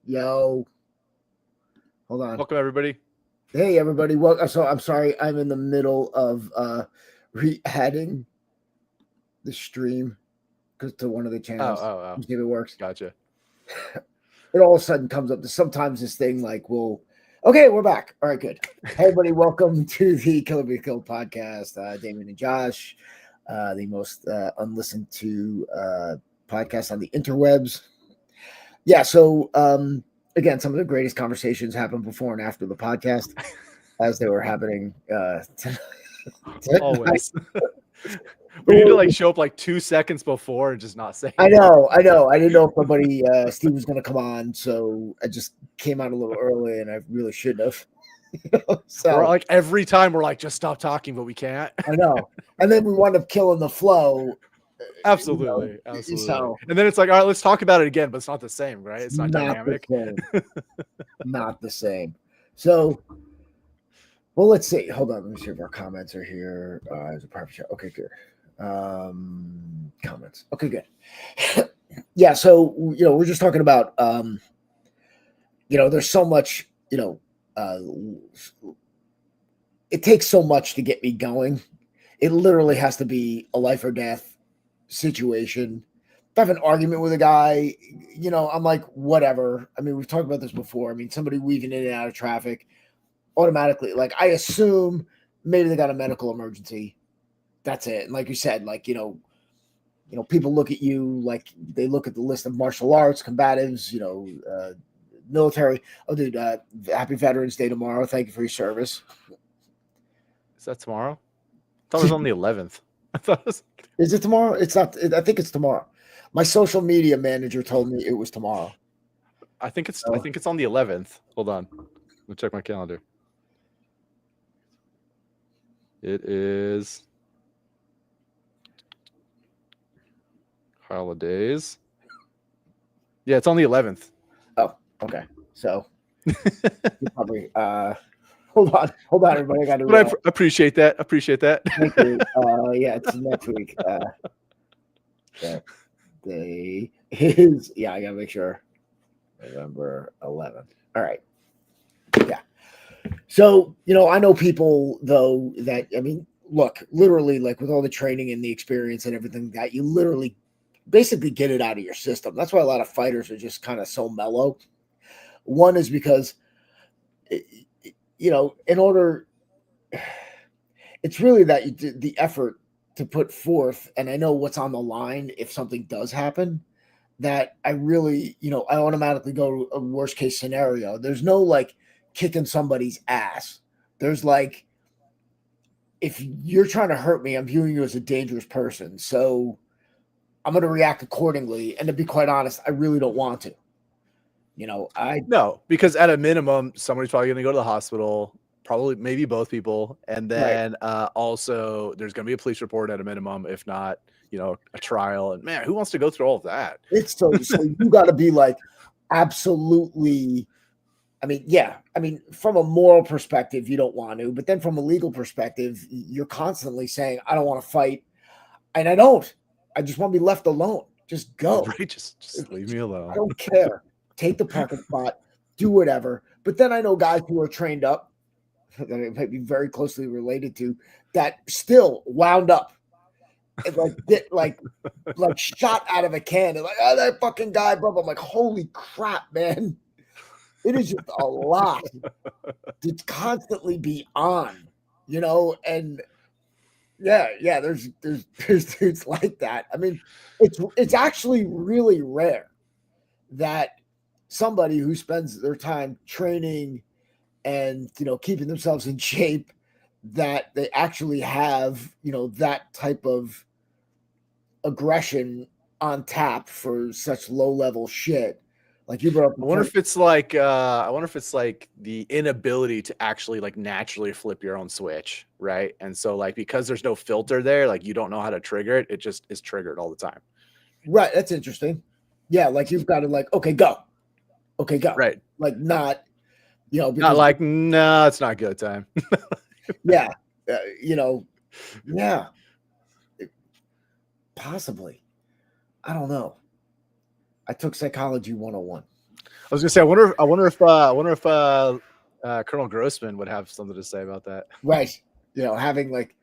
Yo, hold on. Welcome, everybody. Hey, everybody. Well, so I'm sorry. I'm in the middle of re-adding the stream because to one of the channels. Oh. See if it works. Gotcha. It all of a sudden comes up. Sometimes this thing like will. Okay, we're back. All right, good. Hey, everybody. Welcome to the Killer Be Killed podcast. Damian and Josh, the most unlistened to podcast on the interwebs. Yeah. So again, some of the greatest conversations happened before and after the podcast, as they were happening. Always. We need to like show up like 2 seconds before and just not say. I know. I didn't know if somebody Steve was going to come on, so I just came out a little early, and I really shouldn't have. So we're like every time we're like, just stop talking, but we can't. I know, and then we wound up killing the flow. Absolutely. So, and then it's like, all right, let's talk about it again, but it's not the same, right? It's not dynamic. Not the same. So, well, let's see. Hold on. Let me see if our comments are here. As a private chat. Okay, good. Comments. Okay, good. Yeah. So, we're just talking about, there's so much, it takes so much to get me going. It literally has to be a life or death situation. If I have an argument with a guy, I'm like, whatever. I mean, we've talked about this before. I mean, somebody weaving in and out of traffic automatically, like, I assume maybe they got a medical emergency. That's it. And like you said, like, people look at you like they look at the list of martial arts, combatives, military. Oh, dude, happy Veterans Day tomorrow. Thank you for your service. Is that tomorrow? I thought it was on the 11th. I thought it was... Is it tomorrow? It's not. I think it's tomorrow. My social media manager told me it was tomorrow. I think it's on the 11th. Hold on. Let me check my calendar. It is holidays. Yeah, it's on the 11th. Oh, okay. So probably hold on, everybody. I got to. But I appreciate that. Thank you. Yeah, it's next week. That day is I gotta make sure. November 11th. All right. Yeah. So, I know people though that, I mean, look, literally, like with all the training and the experience and everything that you literally basically get it out of your system. That's why a lot of fighters are just kind of so mellow. One is because, in order, it's really that the effort to put forth, and I know what's on the line if something does happen, that I really, I automatically go to a worst case scenario. There's no like kicking somebody's ass. There's like, if you're trying to hurt me, I'm viewing you as a dangerous person. So I'm going to react accordingly. And to be quite honest, I really don't want to. No, because at a minimum, somebody's probably going to go to the hospital, probably maybe both people. And then also there's going to be a police report at a minimum, if not, a trial. And man, who wants to go through all of that? It's so you got to be like, absolutely. I mean, from a moral perspective, you don't want to, but then from a legal perspective, you're constantly saying, I don't want to fight. And I don't. I just want to be left alone. Just go. Right, just leave me alone. I don't care. Take the parking spot, do whatever. But then I know guys who are trained up, that it might be very closely related to, that still wound up and like shot out of a can. And like, oh, that fucking guy, bro. I'm like, holy crap, man. It is just a lot to constantly be on, and yeah, there's dudes like that. I mean, it's actually really rare that somebody who spends their time training and, keeping themselves in shape, that they actually have, that type of aggression on tap for such low level shit. Like you brought up, I wonder if it's like the inability to actually like naturally flip your own switch, right? And so like because there's no filter there, like you don't know how to trigger it, it just is triggered all the time. Right, that's interesting. Yeah, like you've got to like, okay, go. Right. Like not, not like, no, it's not good time. Yeah, yeah, possibly. I don't know. I took psychology 101. I was gonna say, I wonder if Colonel Grossman would have something to say about that. Right. Having like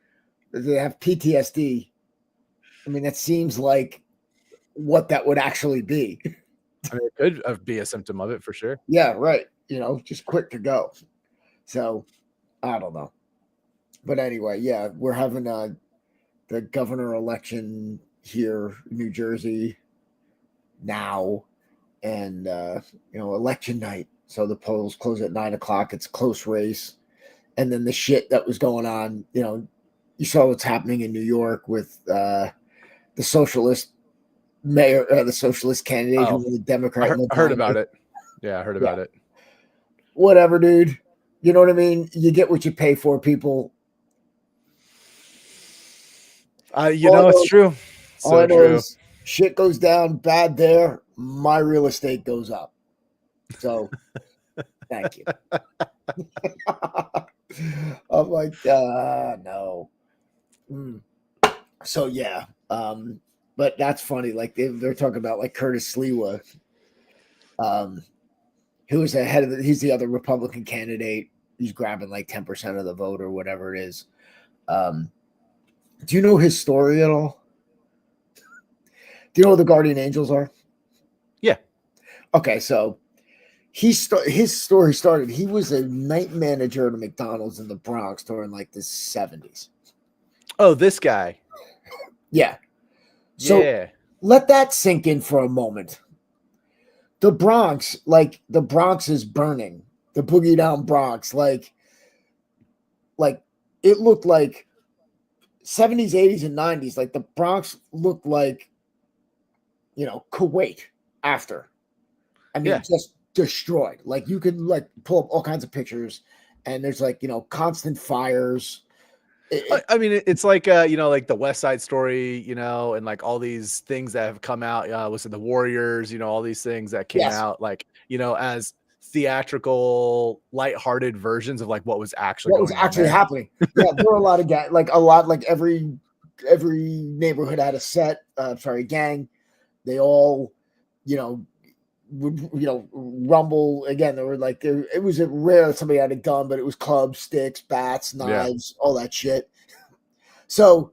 they have PTSD. I mean, that seems like what that would actually be. I mean, it could be a symptom of it for sure. Yeah, right. Just quick to go. So I don't know. But anyway, yeah, we're having the governor election here in New Jersey now, and election night. So the polls close at 9:00. It's a close race, and then the shit that was going on. You saw what's happening in New York with the socialist mayor, the socialist candidate who was a Democrat. I heard about it. Yeah, I heard about it. Whatever, dude. You know what I mean? You get what you pay for, people. It's true. All I know is shit goes down bad there. My real estate goes up. So, thank you. I'm like, no. So yeah, but that's funny. Like they're talking about like Curtis Sliwa, who is he's the other Republican candidate. He's grabbing like 10% of the vote or whatever it is. Do you know his story at all? Do you know what the Guardian Angels are? Yeah. Okay, so his story started. He was a night manager at a McDonald's in the Bronx during like the 70s. Oh, this guy. Yeah. So let that sink in for a moment. The Bronx is burning. The boogie down Bronx, like it looked like 70s, 80s, and 90s. Like the Bronx looked like, Kuwait after. I mean, just destroyed. Like you could like pull up all kinds of pictures, and there's like constant fires. I mean, it's like like the West Side Story, and like all these things that have come out. Was it the Warriors? All these things that came out, like as theatrical, lighthearted versions of like what was actually happening. Yeah, there were a lot of like every neighborhood had a set. Gang. They all, would rumble again. There were like it was rare that somebody had a gun, but it was clubs, sticks, bats, knives, all that shit. So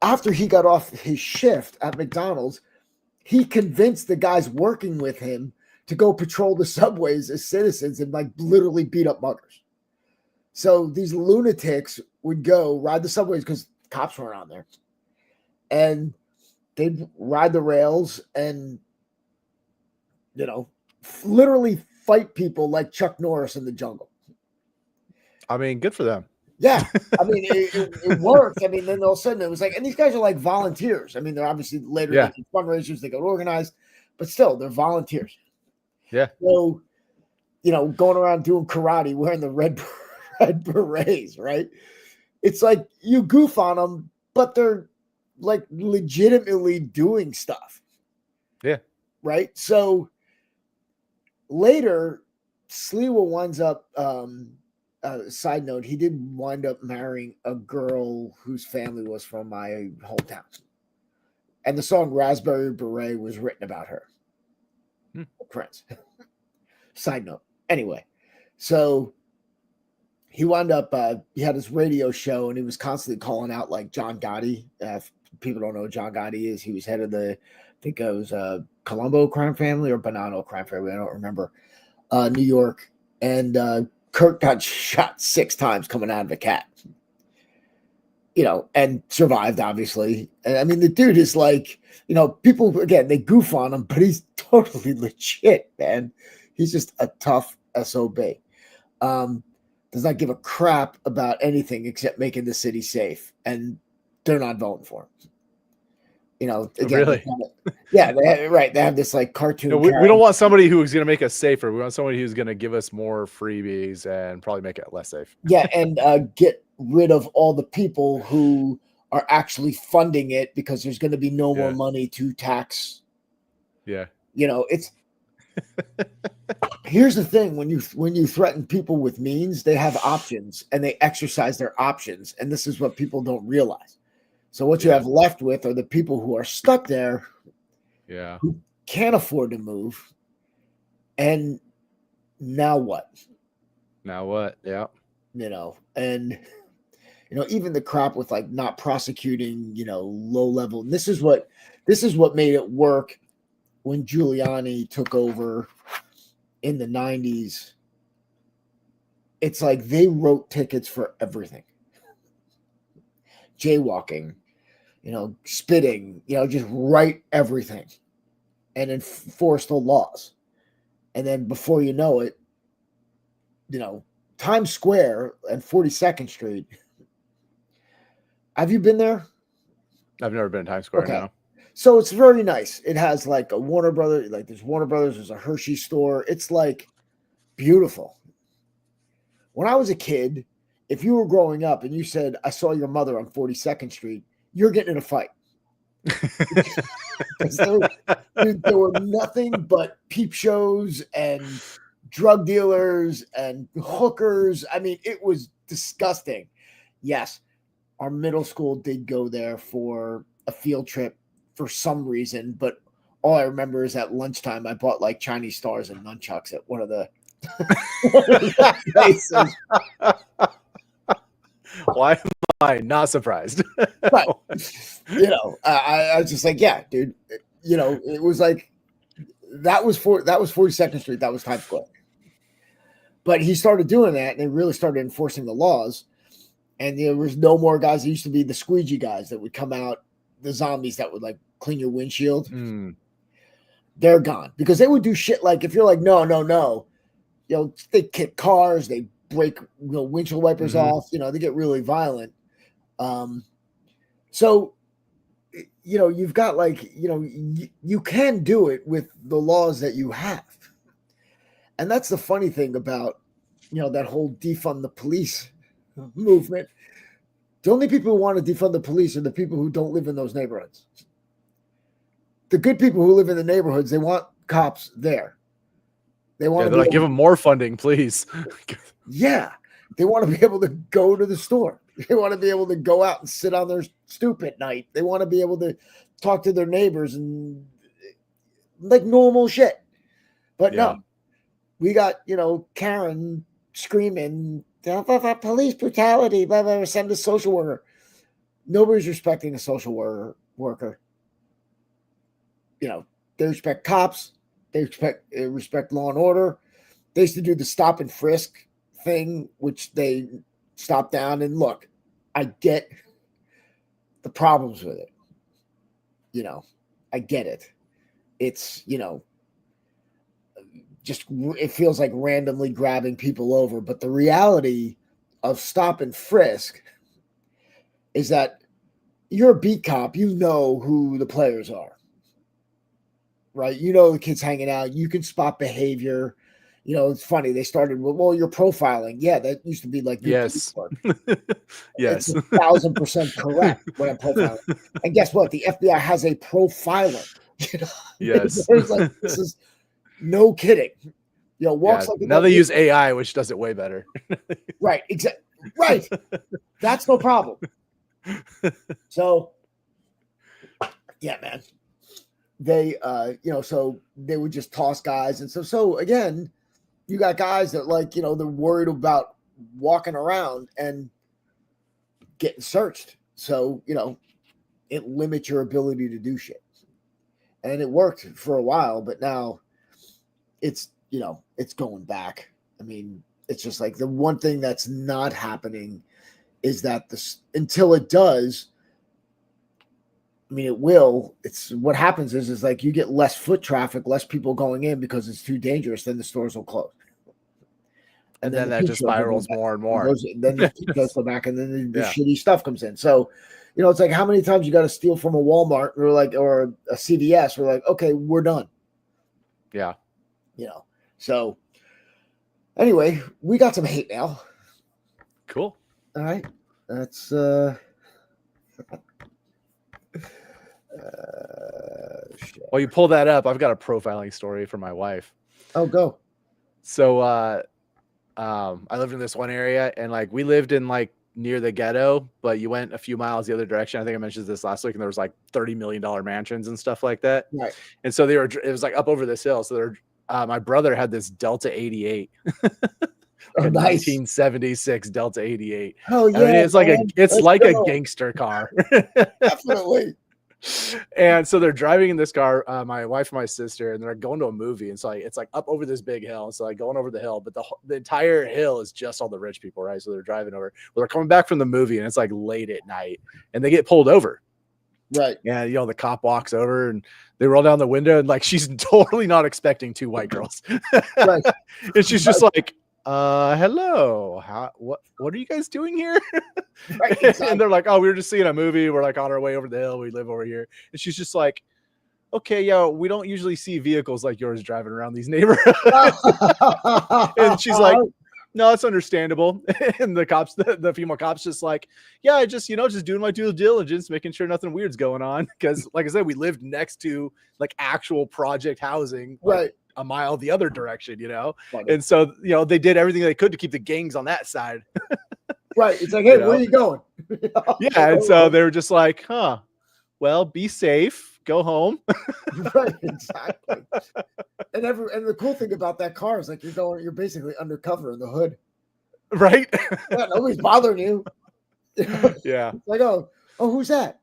after he got off his shift at McDonald's, he convinced the guys working with him to go patrol the subways as citizens and like literally beat up muggers. So these lunatics would go ride the subways because cops weren't on there, and they'd ride the rails and literally fight people like Chuck Norris in the jungle. I mean, good for them. Yeah. I mean, it worked. I mean, then all of a sudden it was like, and these guys are like volunteers. I mean, they're obviously later making fundraisers, they got organized, but still they're volunteers. Yeah. So, going around doing karate, wearing the red berets, right? It's like you goof on them, but they're like legitimately doing stuff. Yeah. Right. So later, Sliwa winds up, side note, he did wind up marrying a girl whose family was from my hometown. And the song Raspberry Beret was written about her. Prince. Side note. Anyway, so he wound up, he had his radio show and he was constantly calling out like John Gotti. If people don't know who John Gotti is, he was head of I think it was Colombo crime family or Bonanno crime family. I don't remember. New York. And Kurt got shot 6 times coming out of a cat. And survived, obviously. And I mean, the dude is like, people, again, they goof on him, but he's totally legit, man. He's just a tough SOB. Does not give a crap about anything except making the city safe. And they're not voting for him. Again, really? They have this like cartoon. We don't want somebody who's going to make us safer. We want somebody who's going to give us more freebies and probably make it less safe. Yeah, and get rid of all the people who are actually funding it because there's going to be no more money to tax. Yeah. It's here's the thing, when you threaten people with means, they have options and they exercise their options, and this is what people don't realize. So what you have left with are the people who are stuck there, yeah, who can't afford to move, and now what? Now what? Yeah. And even the crap with like not prosecuting, low level. And this is what made it work when Giuliani took over in the 90s. It's like they wrote tickets for everything. Jaywalking, spitting, just write everything and enforce the laws. And then before you know it, Times Square and 42nd Street. Have you been there? I've never been to Times Square. Okay. No. So it's very nice. It has like a Warner Brothers, like there's Warner Brothers, there's a Hershey store. It's like beautiful. When I was a kid, if you were growing up and you said, I saw your mother on 42nd Street, you're getting in a fight. there were nothing but peep shows and drug dealers and hookers. I mean, it was disgusting. Yes, our middle school did go there for a field trip for some reason, but all I remember is at lunchtime I bought like Chinese stars and nunchucks at one of the places. Why am I not surprised? But I was just like, yeah, dude. It was like that was 42nd Street, that was Times Square. But he started doing that, and they really started enforcing the laws. And there was no more guys. There used to be the squeegee guys that would come out, the zombies that would like clean your windshield. They're gone because they would do shit like if you're like, no, they kick cars, they break windshield wipers off, they get really violent. So you've got like, you can do it with the laws that you have. And that's the funny thing about, that whole defund the police movement. The only people who want to defund the police are the people who don't live in those neighborhoods. The good people who live in the neighborhoods, they want cops there. They want to give them more funding, please. Yeah. They want to be able to go to the store. They want to be able to go out and sit on their stoop at night. They want to be able to talk to their neighbors and like normal shit. But no, we got, Karen screaming, police brutality, blah, blah, blah, send a social worker. Nobody's respecting a social worker. They respect cops. They respect law and order. They used to do the stop and frisk thing, which they stopped down. And look, I get the problems with it. I get it. It's, just it feels like randomly grabbing people over. But the reality of stop and frisk is that you're a beat cop. You know who the players are. Right? The kids hanging out. You can spot behavior. It's funny. They started with, well, you're profiling. Yeah, that used to be like, yes. Yes. It's 1,000% correct when I'm profiling. And guess what? The FBI has a profiler. Yes. There's like, this is no kidding. Walks like now they use AI, which does it way better. Right. Exactly. Right. That's no problem. So, yeah, man. They, so they would just toss guys. And so again, you got guys that like, they're worried about walking around and getting searched. So, it limits your ability to do shit. And it worked for a while, but now it's, it's going back. I mean, it's just like the one thing that's not happening is that until it does, I mean, it will. It's what happens is like you get less foot traffic, less people going in because it's too dangerous. Then the stores will close, and then that just spirals more and more. Then the goes back, and then the shitty stuff comes in. So, it's like how many times you got to steal from a Walmart or a CVS? We're like, okay, we're done. Yeah. So anyway, we got some hate mail. Cool. All right, that's While you pull that up, I've got a profiling story for my wife. Oh, go. So I lived in this one area, and like we lived in like near the ghetto, but you went a few miles the other direction. I think I mentioned this last week, and there was like $30 million mansions and stuff like that. Right. And so it was like up over this hill. So my brother had this Delta 88. Oh, a nice. 1976 Delta 88. Oh yeah, I mean, it's like a gangster car. Definitely. And so they're driving in this car, my wife and my sister, and they're going to a movie. And so it's like up over this big hill. And so like going over the hill, but the entire hill is just all the rich people, right? So they're driving over. Well, they're coming back from the movie, and it's like late at night, and they get pulled over. Right. Yeah, the cop walks over and they roll down the window, and like she's totally not expecting two white girls. Right. And she's just like, hello, what are you guys doing here? Right, exactly. And they're like, oh, we were just seeing a movie, we're like on our way over the hill, we live over here. And she's just like, okay, yeah, we don't usually see vehicles like yours driving around these neighborhoods. And she's like, no, it's understandable. And the female cop's just like, yeah, I just just doing my due diligence, making sure nothing weird's going on, because like I said, we lived next to like actual project housing, right, a mile the other direction, Funny. And so they did everything they could to keep the gangs on that side. Right. It's like, hey, where are you going? Yeah. And so they were just like, huh, well, be safe, go home. Right, exactly. And the cool thing about that car is like you're basically undercover in the hood. Right. Yeah, nobody's bothering you. Yeah. It's like, oh, who's that?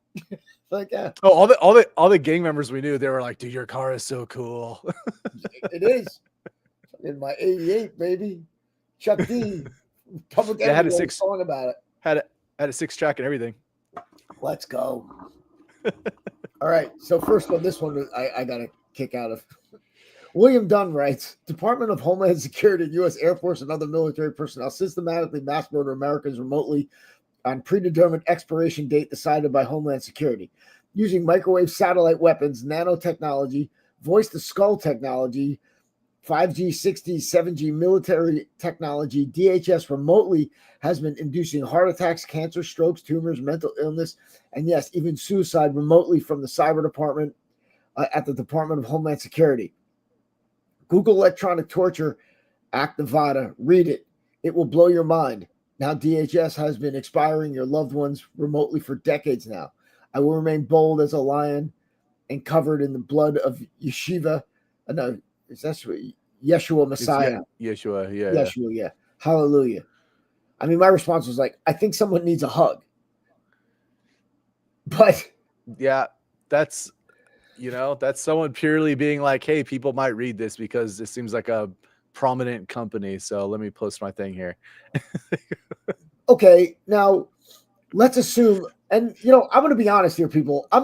Like, yeah. Oh, all the gang members we knew, they were like, dude, your car is so cool. It is. In my 88, baby. Chuck D. Public Enemy had a song about it. Had a 6-track and everything. Let's go. All right. So first one, this one I got a kick out of. William Dunn writes, Department of Homeland Security, U.S. Air Force, and other military personnel systematically mass murder Americans remotely on predetermined expiration date decided by Homeland Security, using microwave satellite weapons, nanotechnology, voice-to-skull technology, 5G, 6G, 7G military technology. DHS remotely has been inducing heart attacks, cancer, strokes, tumors, mental illness, and yes, even suicide remotely from the cyber department at the Department of Homeland Security. Google Electronic Torture Act Nevada. Read it. It will blow your mind. Now DHS has been expiring your loved ones remotely for decades now. I will remain bold as a lion and covered in the blood of Yeshiva. No, that's Yeshua Messiah. Yeshua, yeah. Yeshua, yeah. Hallelujah. I mean, my response was like, I think someone needs a hug. But yeah, that's someone purely being like, hey, people might read this because it seems like a prominent company, so let me post my thing here. Okay, now let's assume, and I'm going to be honest here, people. I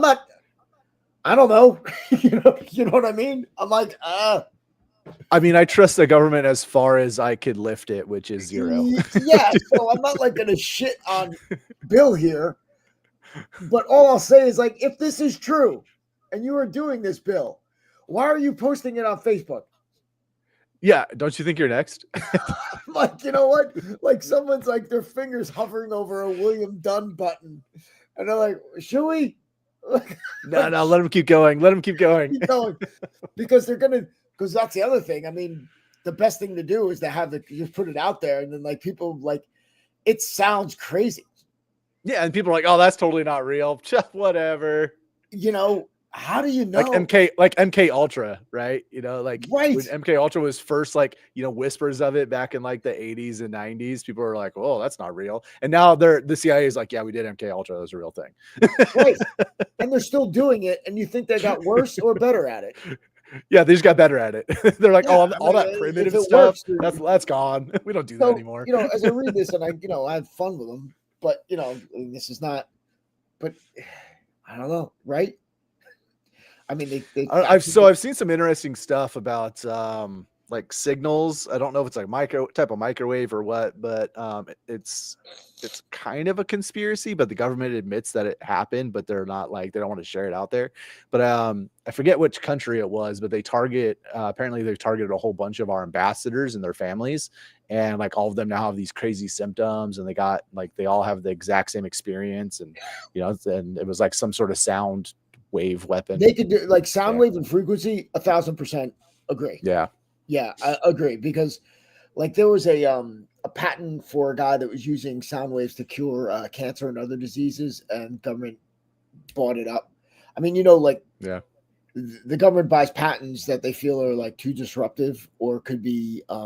don't know. you know what I mean? I'm like, I mean, I trust the government as far as I could lift it, which is 0. Yeah, so I'm not like going to shit on Bill here. But all I'll say is, like, if this is true and you are doing this, Bill, why are you posting it on Facebook? Yeah, don't you think you're next? Like, you know what? Like, someone's like their fingers hovering over a William Dunn button. And they're like, should we? No, let him keep going. Let him keep going. Keep going. Because because that's the other thing. I mean, the best thing to do is to just put it out there. And then, like, people, like, it sounds crazy. Yeah, and people are like, oh, that's totally not real. Whatever. How do you know? Like MK Ultra, right? Right. When MK Ultra was first, whispers of it back in like the 80s and 90s, people were like, oh, that's not real. And now the CIA is like, yeah, we did MK Ultra. That was a real thing. Right. And they're still doing it. And you think they got worse or better at it? Yeah, they just got better at it. They're like, all that primitive stuff, works, that's gone. We don't do that anymore. As I read this and I have fun with them, but this is not, but I don't know, right? I mean, I've seen some interesting stuff about like signals. I don't know if it's like type of microwave or what, but it's kind of a conspiracy, but the government admits that it happened, but they're not they don't want to share it out there. But I forget which country it was, but apparently they targeted a whole bunch of our ambassadors and their families, and like all of them now have these crazy symptoms, and they all have the exact same experience, and and it was like some sort of sound wave weapon. They could do like sound wave and frequency. 1,000% agree. Yeah, I agree, because Like there was a patent for a guy that was using sound waves to cure cancer and other diseases, and government bought it up. I mean, like Yeah. the government buys patents that they feel are like too disruptive, or could be like,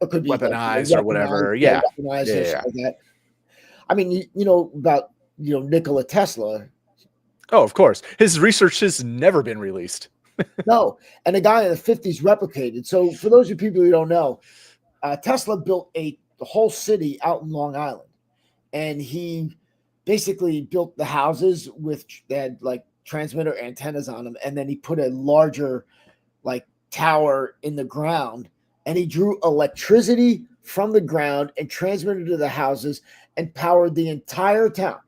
Weaponized or whatever. weaponized, Yeah. weaponized Yeah. or Yeah. something like that. I mean, you know about Nikola Tesla. Oh, of course. His research has never been released. No, and a guy in the 50s replicated. So for those of you people who don't know, Tesla built the whole city out in Long Island, and he basically built the houses with they had like transmitter antennas on them, and then he put a larger like tower in the ground, and he drew electricity from the ground and transmitted to the houses and powered the entire town.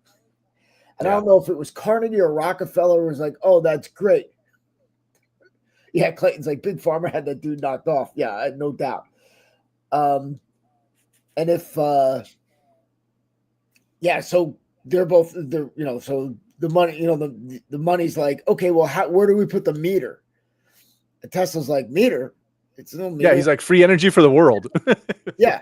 And I don't know if it was Carnegie or Rockefeller was like, "Oh, that's great." Yeah, Clayton's like, Big Pharma had that dude knocked off. Yeah, no doubt. And if yeah, so they're so the money, the money's like, okay, well, where do we put the meter? And Tesla's like, meter? It's no meter. Yeah, he's like, free energy for the world. Yeah.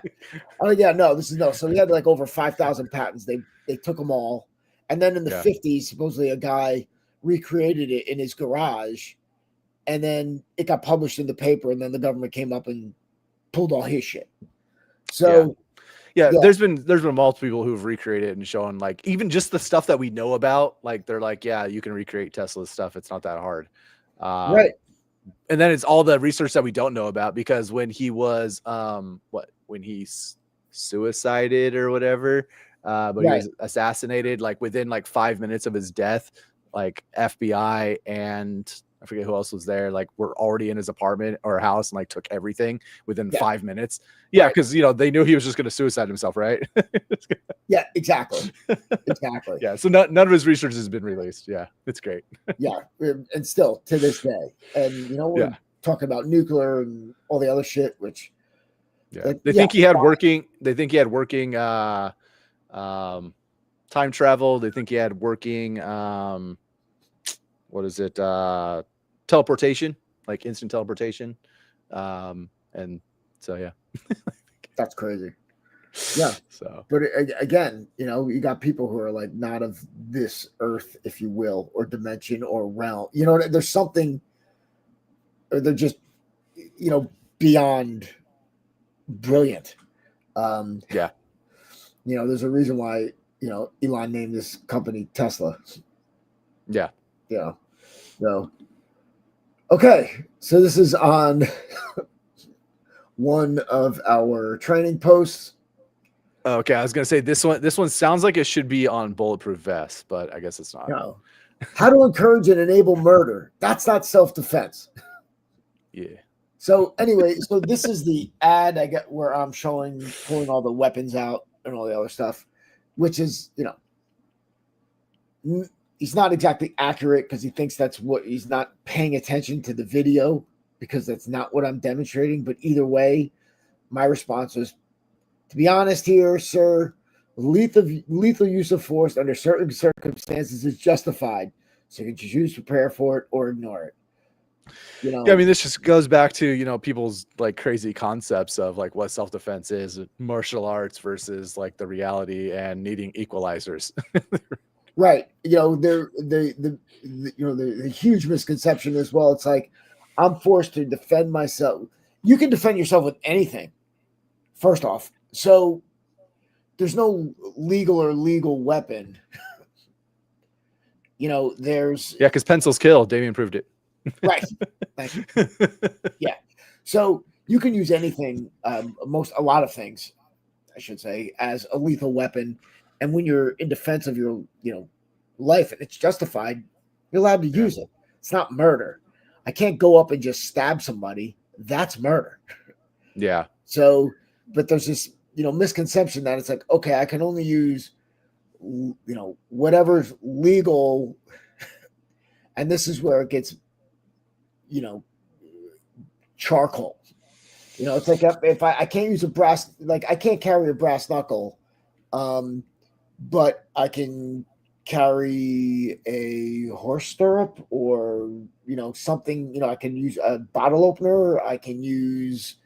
Oh yeah, no, this is no. So he had like over 5,000 patents. They took them all. And then in the 50s, supposedly a guy recreated it in his garage, and then it got published in the paper, and then the government came up and pulled all his shit. So yeah, there's been multiple people who've recreated and shown, like, even just the stuff that we know about, like they're like, yeah, you can recreate Tesla's stuff. It's not that hard. Right. And then it's all the research that we don't know about, because when he was when he suicided or whatever, but he was assassinated, like within like 5 minutes of his death, like FBI and I forget who else was there, like were already in his apartment or house and like took everything within 5 minutes. Yeah, because they knew he was just going to suicide himself, right? Yeah, exactly. Exactly. Yeah, so none of his research has been released. Yeah, it's great. Yeah, and still to this day, and we're talking about nuclear and all the other shit, which they think he had working. They think he had working time travel. They think he had working what is it? Teleportation, like instant teleportation. And so yeah. That's crazy. Yeah. So, but again, you got people who are like not of this earth, if you will, or dimension or realm. There's something, or they're just, beyond brilliant. There's a reason why Elon named this company Tesla. Yeah. So, okay. So this is on one of our training posts. Okay, I was gonna say this one sounds like it should be on Bulletproof Vest, but I guess it's not. No. How to encourage and enable murder. That's not self-defense. Yeah. So anyway, so this is the ad I get where I'm pulling all the weapons out and all the other stuff, which is, he's not exactly accurate because he thinks that's what he's not paying attention to the video, because that's not what I'm demonstrating. But either way, my response was, to be honest here, sir, lethal use of force under certain circumstances is justified. So you can choose to prepare for it or ignore it. Yeah, I mean, this just goes back to, people's like crazy concepts of like what self-defense is, martial arts versus like the reality and needing equalizers. Right. The huge misconception as well. It's like, I'm forced to defend myself. You can defend yourself with anything, first off. So there's no legal weapon. There's because pencils kill. Damian proved it. Right. Thank you. Yeah. So you can use anything, a lot of things, I should say, as a lethal weapon. And when you're in defense of your, life and it's justified, you're allowed to use it. It's not murder. I can't go up and just stab somebody. That's murder. Yeah. So, but there's this, misconception that it's like, okay, I can only use, whatever's legal. And this is where it gets, charcoal. It's like if I can't use I can't carry a brass knuckle, but I can carry a horse stirrup or something. I can use a bottle opener. I can use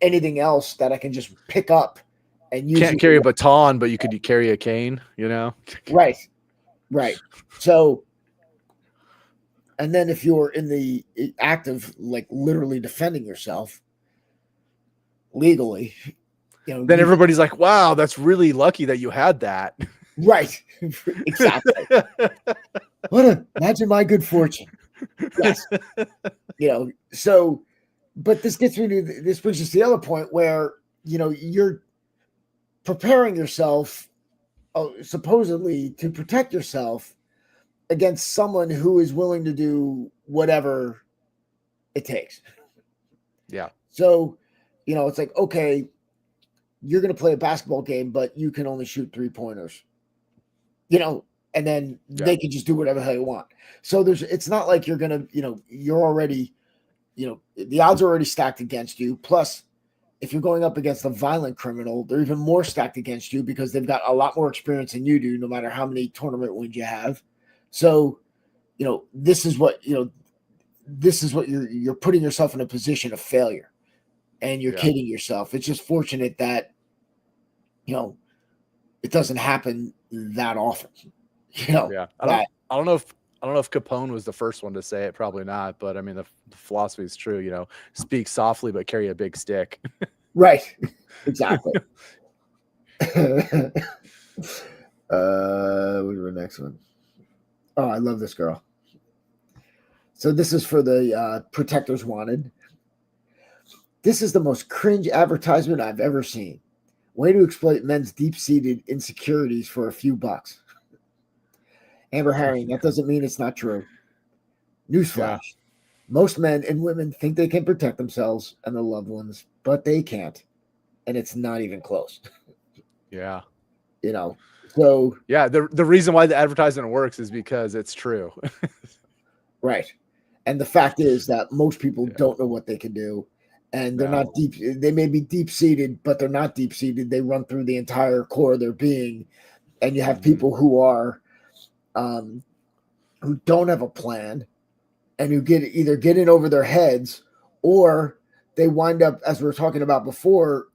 anything else that I can just pick up and use. Can't carry a baton, but you could carry a cane, Right. So, and then if you're in the act of like literally defending yourself legally, then everybody's like, wow, that's really lucky that you had that. Right. Exactly. Imagine my good fortune. Yes. So, but this brings us to the other point where, you're preparing yourself supposedly to protect yourself against someone who is willing to do whatever it takes. Yeah. So, it's like, okay, you're going to play a basketball game, but you can only shoot 3-pointers, and then they can just do whatever the hell you want. So it's not like you're going to, you're already, the odds are already stacked against you. Plus, if you're going up against a violent criminal, they're even more stacked against you because they've got a lot more experience than you do, no matter how many tournament wins you have. So, this is what you're putting yourself in a position of failure, and you're kidding yourself. It's just fortunate that, it doesn't happen that often. Yeah. I don't know if Capone was the first one to say it. Probably not. But I mean, the philosophy is true. Speak softly, but carry a big stick. Right. Exactly. What's the next one? Oh, I love this girl. So this is for the Protectors Wanted. This is the most cringe advertisement I've ever seen. Way to exploit men's deep-seated insecurities for a few bucks. Amber Herring, that doesn't mean it's not true. Newsflash. Yeah. Most men and women think they can protect themselves and their loved ones, but they can't. And it's not even close. Yeah. So. Yeah, the reason why the advertisement works is because it's true. Right. And the fact is that most people don't know what they can do. And they're not deep. They may be deep-seated, but they're not deep-seated. They run through the entire core of their being. And you have people who are, who don't have a plan, and who either get in over their heads, or they wind up, as we were talking about before,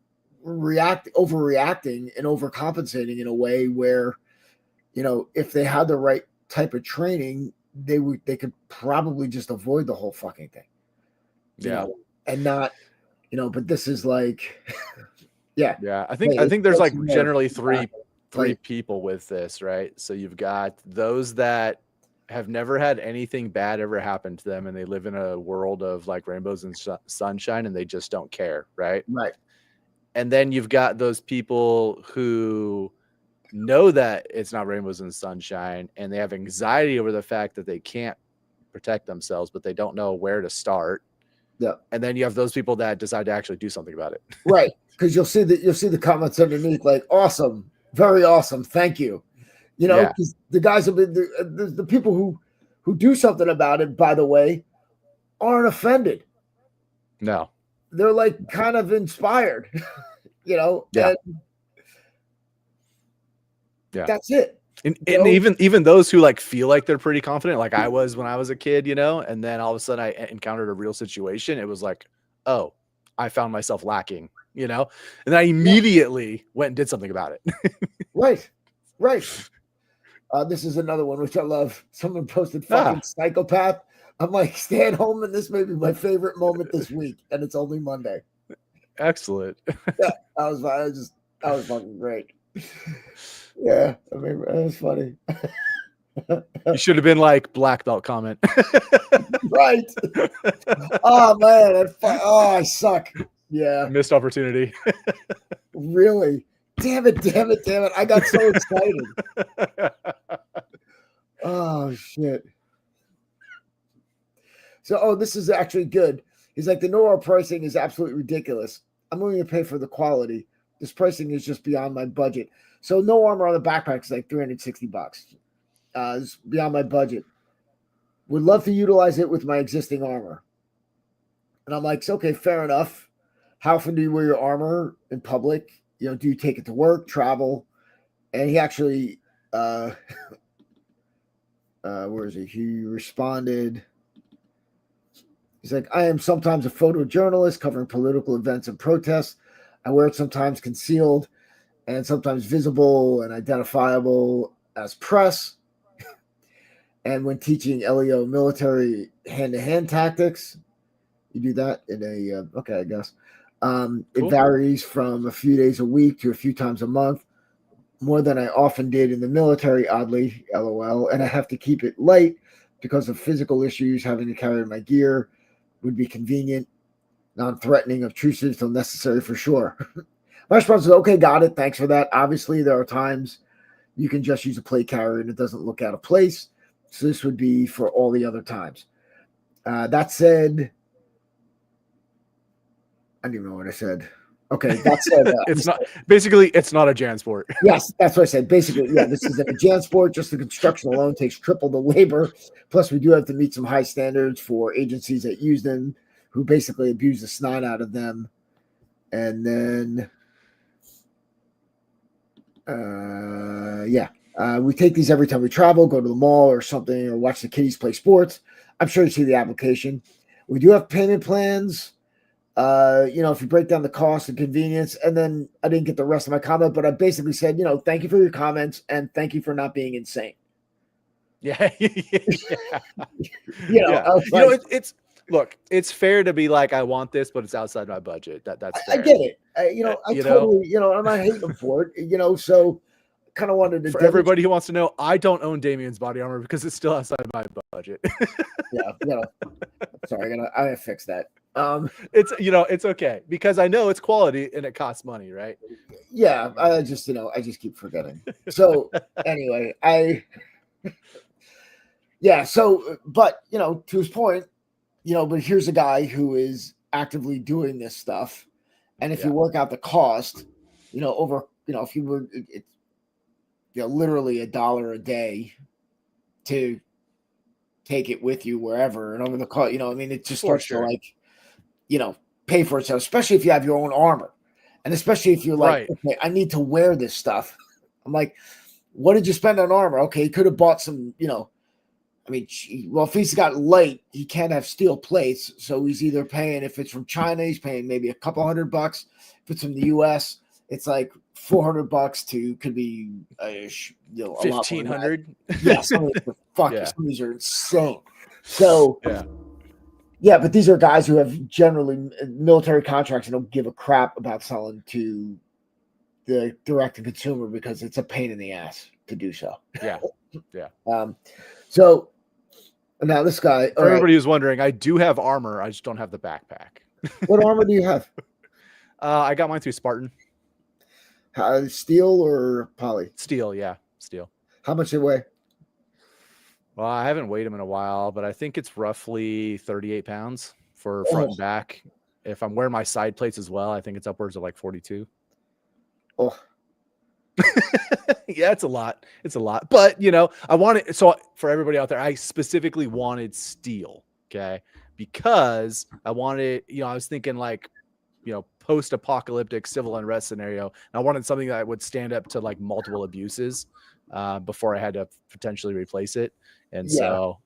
overreacting and overcompensating in a way where, if they had the right type of training, they could probably just avoid the whole fucking thing. And not, but this is like, yeah. I think there's like generally three people with this, right? So you've got those that have never had anything bad ever happen to them, and they live in a world of like rainbows and sunshine, and they just don't care, right? Right. And then you've got those people who know that it's not rainbows and sunshine, and they have anxiety over the fact that they can't protect themselves, but they don't know where to start. Yeah. And then you have those people that decide to actually do something about it. Right. Because you'll see the comments underneath, like, awesome, very awesome, thank you. Because the guys have been the people who do something about it, by the way, aren't offended. No. They're like kind of inspired, Yeah. And that's it. And even those who like feel like they're pretty confident, like I was when I was a kid, and then all of a sudden I encountered a real situation. It was like, oh, I found myself lacking, and then I immediately went and did something about it. Right. This is another one, which I love. Someone posted fucking psychopath. I'm like, stay at home, and this may be my favorite moment this week, and it's only Monday. Excellent. Yeah, that was fucking great. Yeah, I mean, that was funny. You should have been like black belt comment. Right. Oh man, I suck. Yeah. Missed opportunity. Really? Damn it. I got so excited. Oh shit. So, this is actually good. He's like, the no-R pricing is absolutely ridiculous. I'm willing to pay for the quality. This pricing is just beyond my budget. So no armor on the backpack is like $360. It's beyond my budget. Would love to utilize it with my existing armor. And I'm like, okay, fair enough. How often do you wear your armor in public? Do you take it to work, travel? And he actually, where is he? He responded. He's like, I am sometimes a photojournalist covering political events and protests. I wear it sometimes concealed and sometimes visible and identifiable as press. And when teaching LEO military hand-to-hand tactics, you do that in a, okay, I guess. Cool. It varies from a few days a week to a few times a month, more than I often did in the military, oddly, LOL. And I have to keep it light because of physical issues. Having to carry my gear would be convenient, non-threatening, obtrusive, still necessary for sure. My response is, okay, got it. Thanks for that. Obviously, there are times you can just use a plate carrier and it doesn't look out of place. So this would be for all the other times. That said, I don't even know what I said. Okay, that said, it's not basically it's not a JanSport. Yes, that's what I said. Basically, yeah, this is a JanSport. Just the construction alone takes triple the labor. Plus, we do have to meet some high standards for agencies that use them, who basically abuse the snot out of them. And then, we take these every time we travel, go to the mall or something, or watch the kiddies play sports. I'm sure you see the application. We do have payment plans. If you break down the cost and convenience, and then I didn't get the rest of my comment, but I basically said, thank you for your comments and thank you for not being insane. Yeah. It's look, it's fair to be like, I want this, but it's outside my budget. That's fair. I get it. I'm not hating them for it, so kind of wanted to. For everybody who wants to know, I don't own Damian's body armor because it's still outside my budget. Sorry, I gotta fix that. It's okay because I know it's quality and it costs money, right? Yeah, I just keep forgetting. So anyway, but to his point, but here's a guy who is actively doing this stuff, and if you work out the cost, if you were, it's literally $1 a day to take it with you wherever, and over the cost, it just starts to pay for itself, especially if you have your own armor. And especially if you're like, okay, I need to wear this stuff. I'm like, what did you spend on armor? Okay, he could have bought some, if he's got light, he can't have steel plates. So he's either paying, if it's from China, he's paying maybe a couple $100. If it's from the US, it's like $400 to could be $1,500. Yeah, some of these are insane. So yeah, but these are guys who have generally military contracts and don't give a crap about selling to the direct-to-consumer because it's a pain in the ass to do so. Yeah. So now this guy. For everybody who's wondering, I do have armor. I just don't have the backpack. What armor do you have? I got mine through Spartan. Steel or poly? Steel, yeah, steel. How much they weigh? Well, I haven't weighed them in a while, but I think it's roughly 38 pounds for front and back. If I'm wearing my side plates as well, I think it's upwards of like 42. Oh. Yeah, it's a lot. But, I wanted, so for everybody out there, I specifically wanted steel, okay? Because I wanted, I was thinking like, post-apocalyptic civil unrest scenario. And I wanted something that would stand up to like multiple abuses before I had to potentially replace it. And so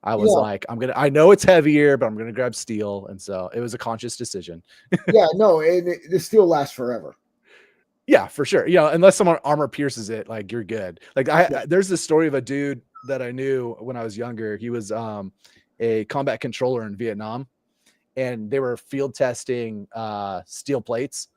I was like, I know it's heavier, but I'm going to grab steel. And so it was a conscious decision. The steel lasts forever. Yeah, for sure. Unless someone armor pierces it, like you're good. Like there's this story of a dude that I knew when I was younger. He was a combat controller in Vietnam, and they were field testing steel plates.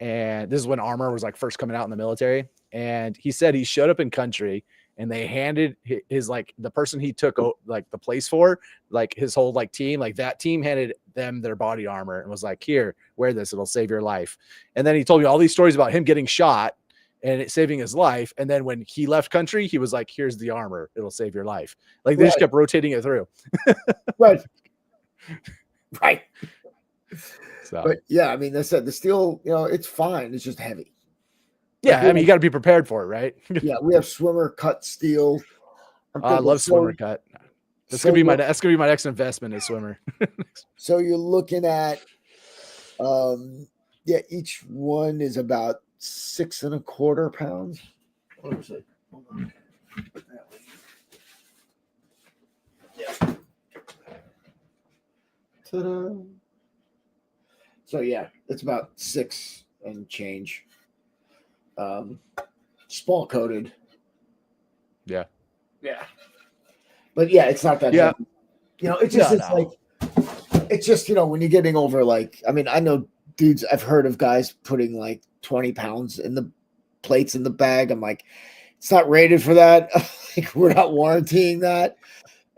And this is when armor was like first coming out in the military. And he said he showed up in country and they handed his like the person he took like the place for, like his whole like team, like that team handed them their body armor and was like, here, wear this, it'll save your life. And then he told me all these stories about him getting shot and it saving his life. And then when he left country, he was like, here's the armor, it'll save your life. Like they just kept rotating it through. Right. So. But yeah, they said the steel, it's fine. It's just heavy. Yeah, you got to be prepared for it, right? Yeah, we have swimmer cut steel. I love swimmer cut. That's gonna be my next investment is swimmer. So you're looking at, each one is about 6.25 pounds. What was it? Hold on. Yeah. Ta-da. So yeah, it's about 6 and change. Small coated. Yeah. Yeah. But yeah, it's not that Yeah. heavy. It's just it's just, when you're getting over I know dudes, I've heard of guys putting like 20 pounds in the plates in the bag. I'm like, it's not rated for that. Like, we're not warrantying that.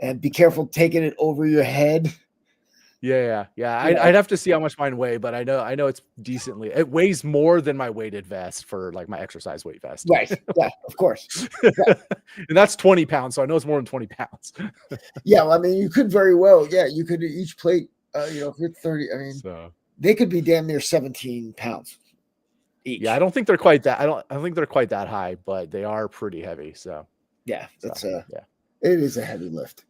And be careful taking it over your head. Yeah. I'd have to see how much mine weigh, but I know it's decently. It weighs more than my weighted vest for like my exercise weight vest. Right. Yeah, of course. And that's 20 pounds, so I know it's more than 20 pounds. Yeah, well, I mean, you could very well. Yeah, you could each plate. If you're 30, I mean, they could be damn near 17 pounds each. Yeah, I don't think they're quite that. I don't think they're quite that high, but they are pretty heavy. So yeah, it is a heavy lift.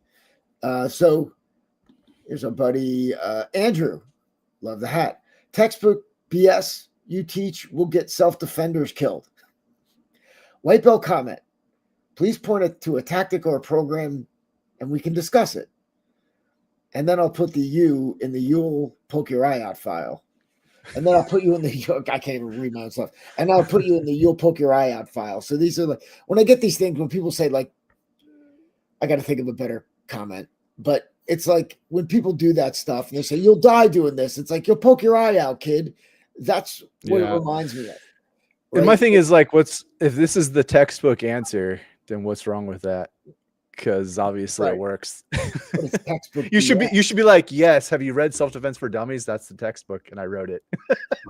So here's our buddy Andrew. Love the hat. Textbook BS you teach will get self-defenders killed. White belt comment. Please point it to a tactic or a program, and we can discuss it. And then I'll put the U in the you'll poke your eye out file. And then I'll put you in the I can't even read my own stuff. And I'll put you in the you'll poke your eye out file. So these are like, when I get these things, when people say like, I got to think of a better comment, but it's like when people do that stuff and they say, you'll die doing this. It's like, you'll poke your eye out, kid. That's what it reminds me of. Right? And my thing is like, if this is the textbook answer, then what's wrong with that? Because obviously it works. You should be like, yes. Have you read Self-Defense for Dummies? That's the textbook, and I wrote it.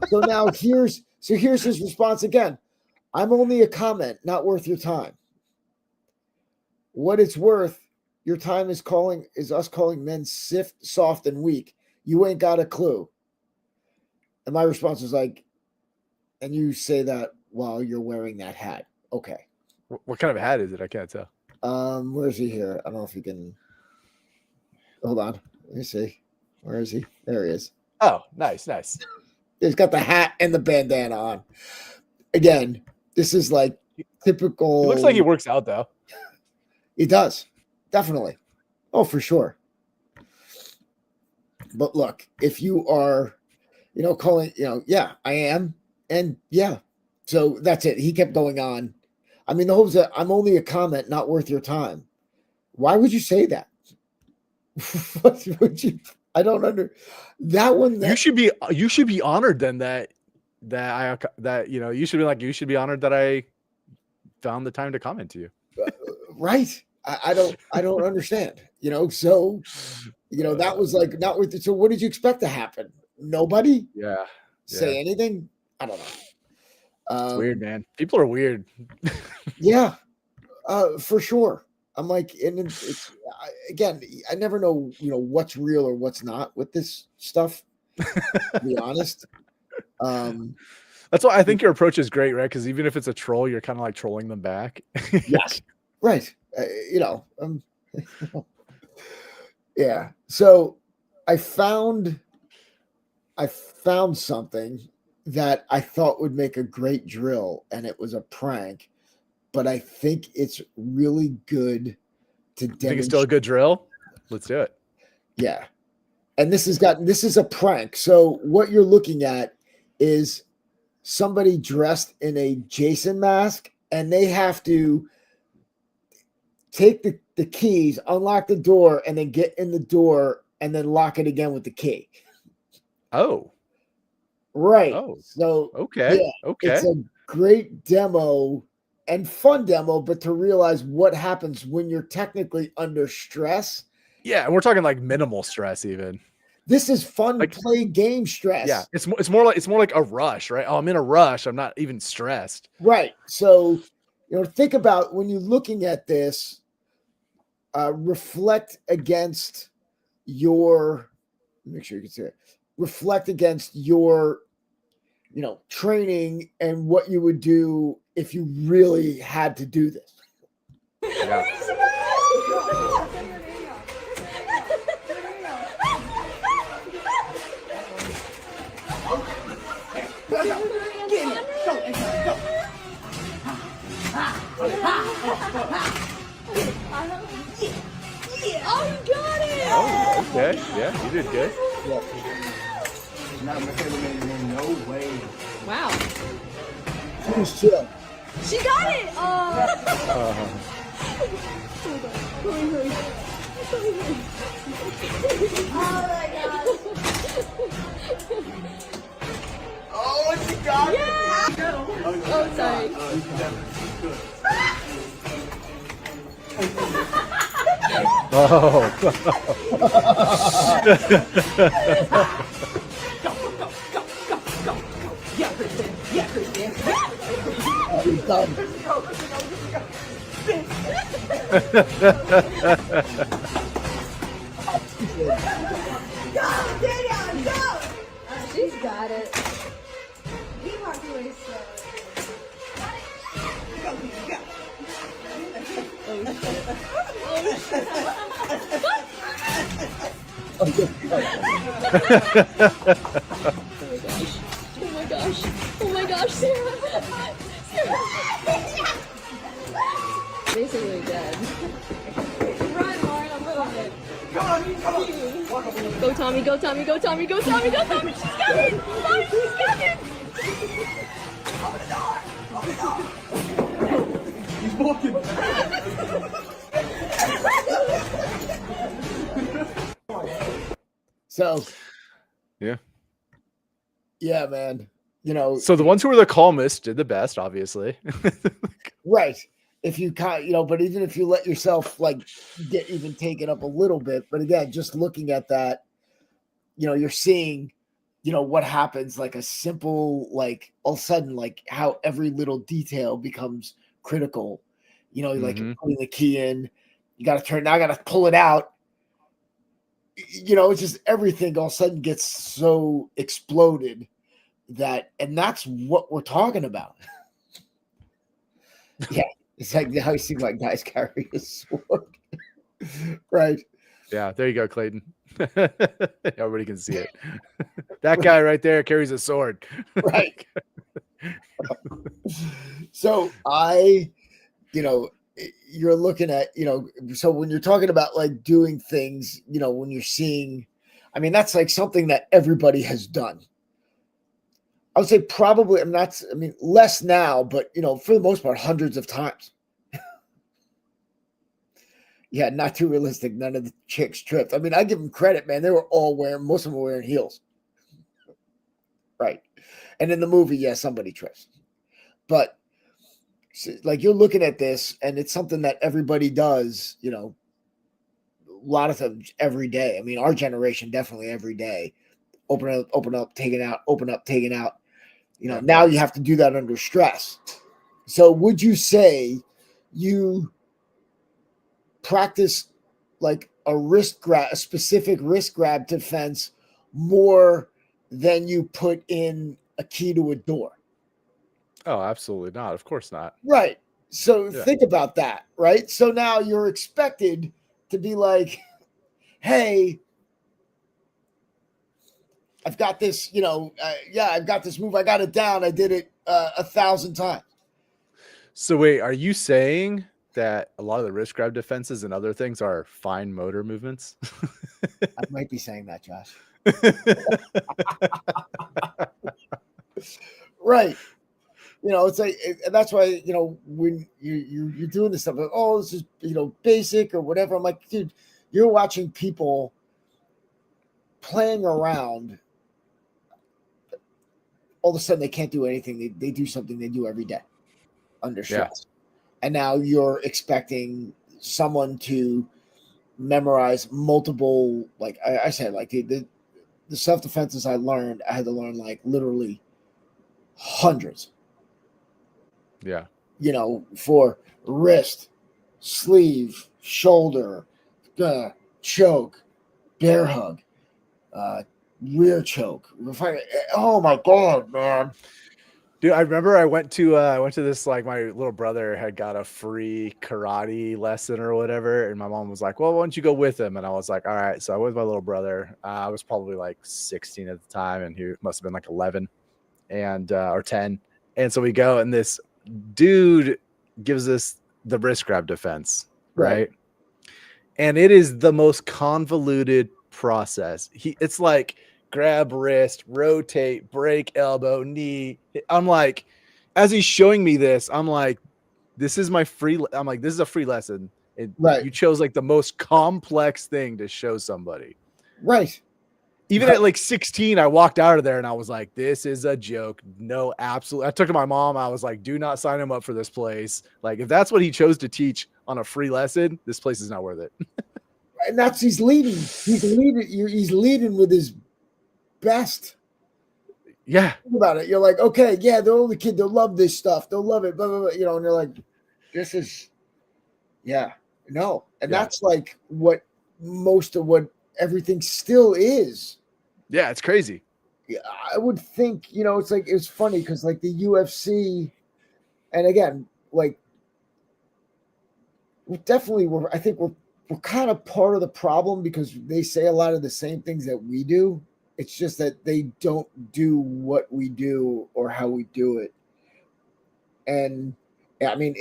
So now here's his response again. I'm only a comment, not worth your time. What it's worth, your time is us calling men soft and weak. You ain't got a clue. And my response was like, and you say that while you're wearing that hat. Okay. What kind of hat is it? I can't tell. Where is he here? I don't know if you can. Hold on. Let me see. Where is he? There he is. Oh, nice. He's got the hat and the bandana on. Again, this is like typical. It looks like he works out though. He does. Definitely. Oh, for sure. But look, if you are, calling, yeah, I am. And yeah. So that's it. He kept going on. I mean, the whole I'm only a comment, not worth your time. Why would you say that? What would you? I don't that one. You should be honored then that you should be like, you should be honored that I found the time to comment to you. Right. I don't understand. So that was like not worth it. So what did you expect to happen? Nobody? Yeah. Say anything? I don't know. It's weird, man. People are weird. Yeah, for sure. I'm like, and again, I never know, what's real or what's not with this stuff. To be honest, that's why I think your approach is great, right? Because even if it's a troll, you're kind of like trolling them back. Yes, right. Yeah. So I found something that I thought would make a great drill, and it was a prank, but I think it's really good to demonstrate. Think it's still a good drill? Let's do it. Yeah. And this is a prank. So what you're looking at is somebody dressed in a Jason mask, and they have to take the keys, unlock the door, and then get in the door and then lock it again with the key. Oh. Right. Oh, so okay. Yeah, okay. It's a great demo and fun demo, but to realize what happens when you're technically under stress. Yeah, and we're talking like minimal stress even. This is fun play game stress. Yeah, it's more like a rush, right? Oh, I'm in a rush. I'm not even stressed. Right. So, think about when you're looking at this, reflect against your, make sure you can see it. Reflect against your, training and what you would do if you really had to do this. Yeah. Oh, you got it! Oh, okay. Yeah, you did good. Yeah. Not my favorite name. No way. Wow. She's chill. She got it! Oh! Hurry, hurry. Oh my god. Oh, she got it! Yeah! Oh, sorry. Oh. Yeah, Kristen. Yeah, Kristen. He's done. Go, Damian, go! She's got it. He walked away slow. Oh, shit. Oh my gosh. Oh my gosh, Sarah. Basically dead. Run, Lauren, I'm with it. Come on. Go, Tommy, go, Tommy, go, Tommy, go, Tommy, go, Tommy. She's got it. Tommy, she's got it. He's walking. So, yeah, man. You know, So the ones who were the calmest did the best, obviously. right. If you but even if you let yourself like get even taken up a little bit, but again, just looking at that, you're seeing, what happens, like a simple, like all of a sudden, like how every little detail becomes critical. Like you're putting the key in, you got to turn, now I got to pull it out. It's just everything all of a sudden gets so exploded and that's what we're talking about. Yeah. It's like how you see my guys carry a sword. Right. Yeah, there you go, Clayton. Everybody can see it. That guy right there carries a sword. Right. So you're looking at, so when you're talking about like doing things, when you're seeing, I mean, that's like something that everybody has done. I would say probably, less now, but for the most part, hundreds of times. Yeah, not too realistic. None of the chicks tripped. I mean, I give them credit, man. They were all most of them were wearing heels. Right. And in the movie, yeah, somebody trips. But like you're looking at this and it's something that everybody does, a lot of times every day. I mean, our generation, definitely every day. Open up, take it out, open up, take it out. Now you have to do that under stress. So would you say you practice like a specific wrist grab defense more than you put in a key to a door? Oh, absolutely not. Of course not. Right. So think about that, right? So now you're expected to be like, hey, I've got this, I've got this move. I got it down. I did it 1,000 times. So wait, are you saying that a lot of the wrist grab defenses and other things are fine motor movements? I might be saying that, Josh. Right. It's like, and that's why, when you're doing this stuff, like, oh, this is, basic or whatever. I'm like, dude, you're watching people playing around. All of a sudden they can't do anything. They do something they do every day under stress. Yeah. And now you're expecting someone to memorize multiple, like I said, like the self-defenses I had to learn like literally hundreds. Yeah. For wrist, sleeve, shoulder, choke, bear hug, rear choke. Oh my God, man. Dude, I remember I went to this, like my little brother had got a free karate lesson or whatever. And my mom was like, well, why don't you go with him? And I was like, all right. So I went with my little brother. I was probably like 16 at the time and he must've been like 11 and, or 10. And so we go and this dude gives us the wrist grab defense. Right. And it is the most convoluted process. It's like grab wrist, rotate, break elbow, knee. I'm like, as he's showing me this, I'm like, this is my free. I'm like, this is a free lesson. Right. You chose like the most complex thing to show somebody. Right. Even at like 16, I walked out of there and I was like, this is a joke. No, absolutely. I took to my mom. I was like, do not sign him up for this place. Like, if that's what he chose to teach on a free lesson, this place is not worth it. And that's he's leading. He's leading with his best. Yeah. Think about it. You're like, okay, yeah, they're only kid. They'll love this stuff. They'll love it. Blah, blah, blah, you know, and you're like, this is, yeah, no. And that's like what most of what everything still is. Yeah, it's crazy. Yeah, I would think, you know, it's like, it's funny because like the UFC, and again, like, I think we're kind of part of the problem because they say a lot of the same things that we do. It's just that they don't do what we do or how we do it. And I mean,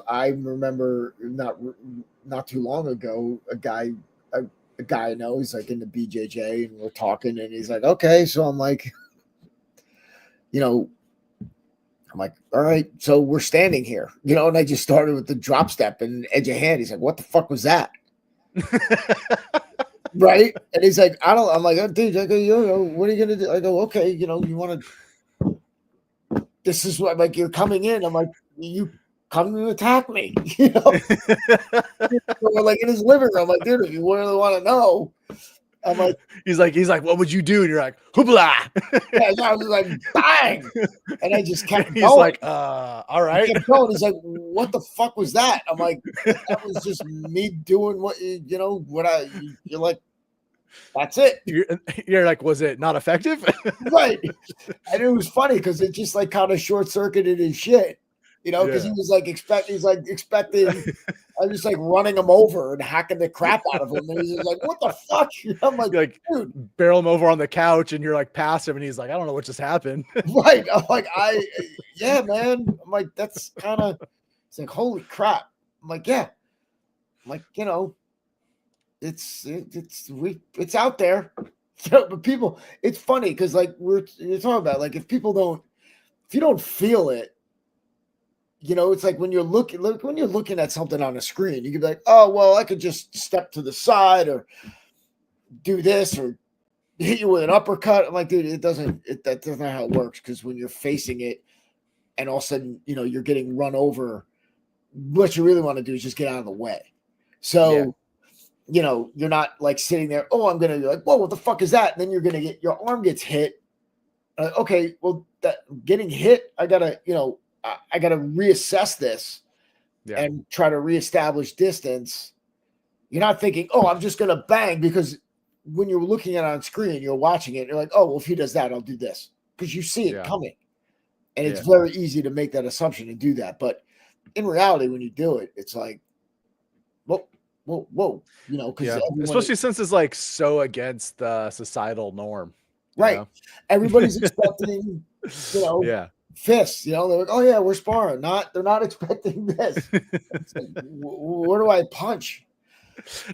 I remember not too long ago, a guy I know, he's like in the BJJ and we're talking and he's like, okay. So I'm like, you know, I'm like, all right, so we're standing here, you know, and I just started with the drop step and edge of hand. He's like, what the fuck was that? Right. And he's like, I'm like, oh, dude, I go, you know, what are you going to do? I go, okay, you know, you want to, this is what, like, you're coming in. I'm like, you come to attack me, you know, we're like in his living room. I'm like, dude, if you really want to know, I'm like, he's like, what would you do? And you're like, hoopla. Yeah, I was like, bang. And I just kept going. He's like, all right. Kept going. He's like, what the fuck was that? I'm like, that was just me doing what, you know, you're like, that's it. You're like, was it not effective? Right. And it was funny because it just like kind of short circuited his shit, you know, because he was like expecting, I was like running him over and hacking the crap out of him. And he's just like, what the fuck? I'm like, dude, barrel him over on the couch and you're like passive. And he's like, I don't know what just happened. Right. I'm like, yeah, man. I'm like, that's kind of, it's like, holy crap. I'm like, yeah. I'm like, you know, it's out there. But people, it's funny because like you're talking about, like if you don't feel it, you know, it's like when you're looking at something on a screen, you could be like, oh well, I could just step to the side or do this or hit you with an uppercut. I'm like, dude, that's not how it works, because when you're facing it and all of a sudden, you know, you're getting run over, what you really want to do is just get out of the way. So you know, you're not like sitting there, oh, I'm going to be like, whoa, what the fuck is that? And then you're going to get, your arm gets hit. Okay, well, that getting hit, I got to reassess this and try to reestablish distance. You're not thinking, oh, I'm just going to bang, because when you're looking at it on screen, you're watching it, you're like, oh, well, if he does that, I'll do this, because you see it coming. And it's very easy to make that assumption and do that. But in reality, when you do it, it's like, whoa, you know, because especially since it's like so against the societal norm, right? Know? Everybody's expecting, you know, fists. You know, they're like, oh yeah, we're sparring. They're not expecting this. Like, where do I punch?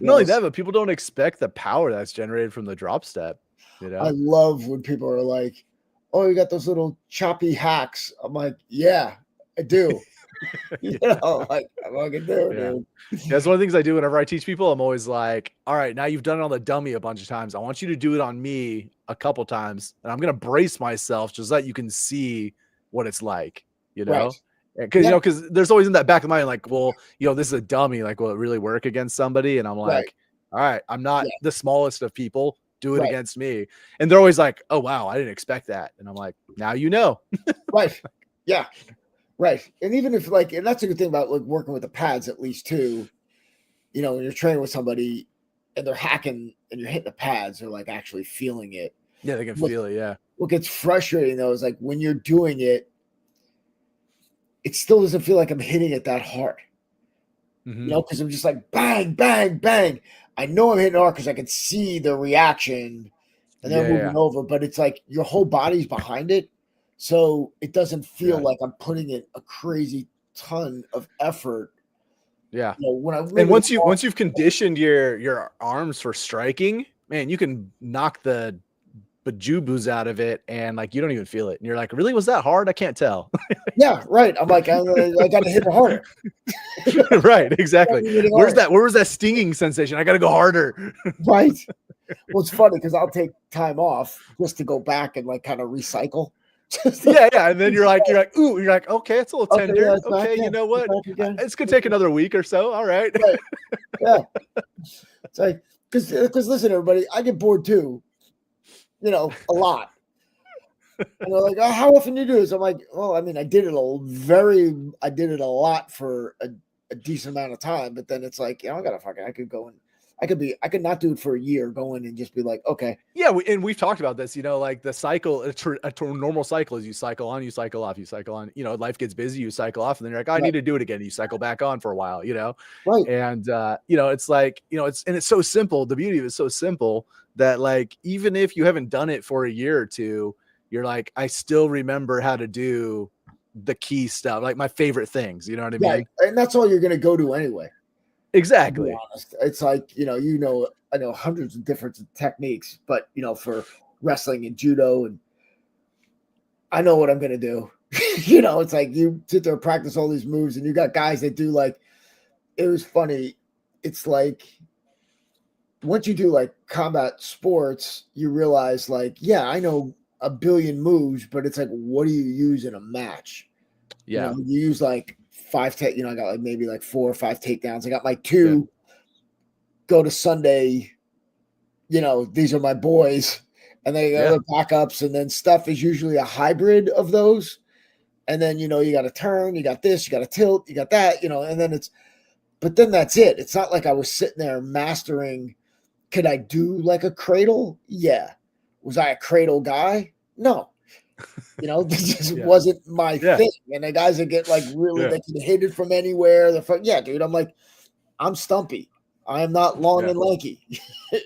Not only that, but people don't expect the power that's generated from the drop step. You know, I love when people are like, oh, you got those little choppy hacks. I'm like, yeah, I do. You know, like I fucking do, dude. That's one of the things I do whenever I teach people. I'm always like, all right, now you've done it on the dummy a bunch of times. I want you to do it on me a couple times, and I'm gonna brace myself just so that you can see what it's like, you know? Because you know, because there's always in that back of my mind, like, well, you know, this is a dummy, like, will it really work against somebody? And I'm like, all right, I'm not the smallest of people. Do it against me. And they're always like, oh wow, I didn't expect that. And I'm like, now you know. Right. Yeah. Right. And even if like, and that's a good thing about like working with the pads, at least too, you know, when you're training with somebody and they're hacking and you're hitting the pads, they're like actually feeling it. Yeah, they can feel it. Yeah. What gets frustrating though is like when you're doing it, it still doesn't feel like I'm hitting it that hard. You know, because I'm just like bang, bang, bang. I know I'm hitting hard because I can see the reaction and then moving over, but it's like your whole body's behind it. So it doesn't feel like I'm putting in a crazy ton of effort. Yeah. You know, when I really and once you've conditioned your arms for striking, man, you can knock the bejuboos out of it and like you don't even feel it. And you're like, really, was that hard? I can't tell. Yeah, right. I'm like, I got to hit it harder. Right, exactly. Hit it Where harder. was that stinging sensation? I got to go harder. Right. Well, it's funny because I'll take time off just to go back and like kind of recycle. Yeah. And then you're like, ooh, you're like, okay, it's a little Okay, tender. yeah, it's back, Okay, yeah, you know what? it's back again. It's gonna take another week or so. All right. Right. Yeah. It's like, because listen, everybody, I get bored too, a lot. And they're like, oh, how often do you do this? I'm like, well, I mean, I did it a lot for a decent amount of time, but then it's like, I could go and I could not do it for a year, go in and just be like, okay. Yeah, we've talked about this, like the cycle, a normal cycle is you cycle on, you cycle off, you cycle on, life gets busy, you cycle off, and then you're like, oh, I need to do it again. You cycle back on for a while, Right. And, it's like, it's so simple. The beauty of it is so simple that like, even if you haven't done it for a year or two, you're like, I still remember how to do the key stuff, like my favorite things, you know what I mean? And that's all you're going to go to anyway. Exactly. To be honest. It's like, I know hundreds of different techniques, but for wrestling and judo, and I know what I'm going to do. It's like you sit there and practice all these moves, and you got guys that do like, it was funny. It's like, once you do like combat sports, you realize like, yeah, I know a billion moves, but it's like, what do you use in a match? Yeah. You use like 5 I got like maybe like 4 or 5 takedowns. I got my 2 go to Sunday, these are my boys, and they got the backups, and then stuff is usually a hybrid of those. And then, you got to turn, you got this, you got to tilt, you got that, and then but then that's it. It's not like I was sitting there mastering. Could I do like a cradle? Yeah. Was I a cradle guy? No. This just wasn't my thing. And the guys that get like really, they can hit it from anywhere. Dude, I'm like, I'm stumpy. I am not long and lanky.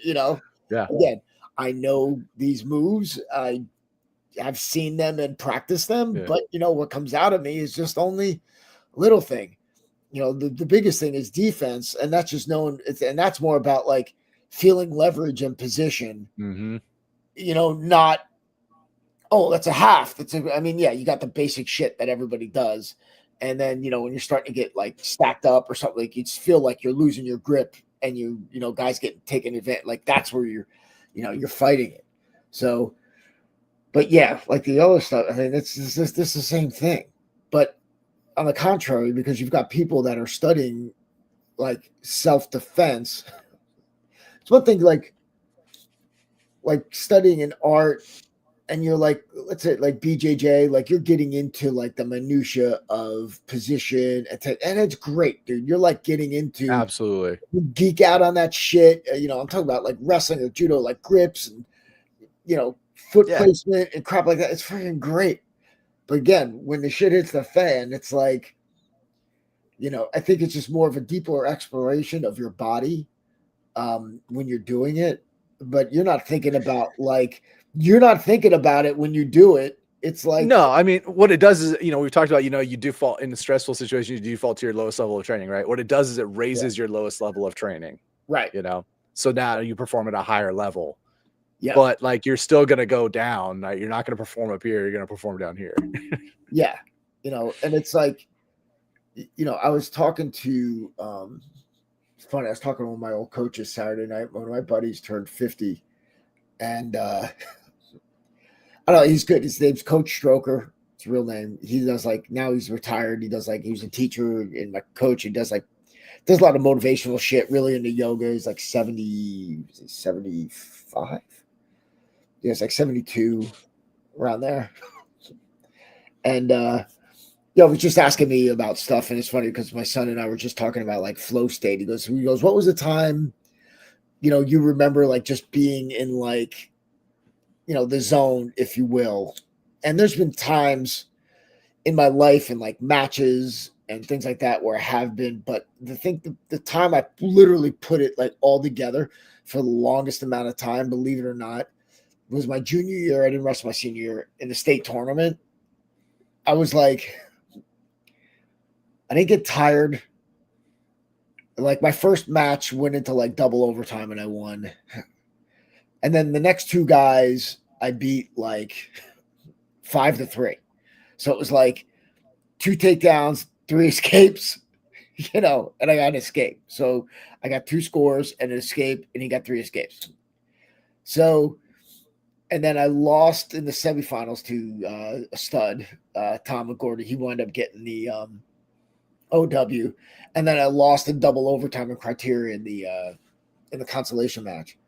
Yeah. Again, I know these moves. I've seen them and practiced them, but what comes out of me is just only a little thing. The biggest thing is defense, and that's just knowing and that's more about like feeling leverage and position. Mm-hmm. Not, oh, that's a half. You got the basic shit that everybody does. And then, when you're starting to get like stacked up or something, like you just feel like you're losing your grip, and guys get taken advantage. Like that's where you're fighting it. So, but yeah, like the other stuff, I mean, it's the same thing. But on the contrary, because you've got people that are studying like self-defense, it's one thing like studying an art, and you're like, let's say like BJJ, like you're getting into like the minutia of position, and it's great, dude. You're like getting into, absolutely, you geek out on that shit. I'm talking about like wrestling or judo, like grips and foot placement and crap like that. It's freaking great. But again, when the shit hits the fan, it's like, I think it's just more of a deeper exploration of your body when you're doing it. But you're not thinking about it when you do it. It's like, no, I mean, what it does is, we've talked about, you default in the stressful situation, you default to your lowest level of training, right? What it does is it raises your lowest level of training, right? So now you perform at a higher level. Yeah. But like you're still gonna go down. Right? You're not gonna perform up here. You're gonna perform down here. Yeah, and it's like, I was talking to it's funny, I was talking to one of my old coaches Saturday night. One of my buddies turned 50, and I don't know, he's good. His name's Coach Stroker. It's his real name. He does like, now he's retired. He does like, he was a teacher and my coach. He does a lot of motivational shit, really into yoga. He's like 75. Yeah, it's like 72, around there. And he was just asking me about stuff, and it's funny because my son and I were just talking about like flow state. He goes, what was the time, you remember like just being in like, the zone, if you will. And there's been times in my life and like matches and things like that where I have been, but the time I literally put it like all together for the longest amount of time, believe it or not, was my junior year. I didn't wrestle my senior year in the state tournament. I was like, I didn't get tired. Like my first match went into like double overtime and I won. And then the next two guys I beat like 5-3. So it was like 2 takedowns, 3 escapes, and I got an escape. So I got 2 scores and an escape, and he got 3 escapes. So, and then I lost in the semifinals to a stud, Tom McGordy. He wound up getting the OW, and then I lost in double overtime and criteria in the consolation match.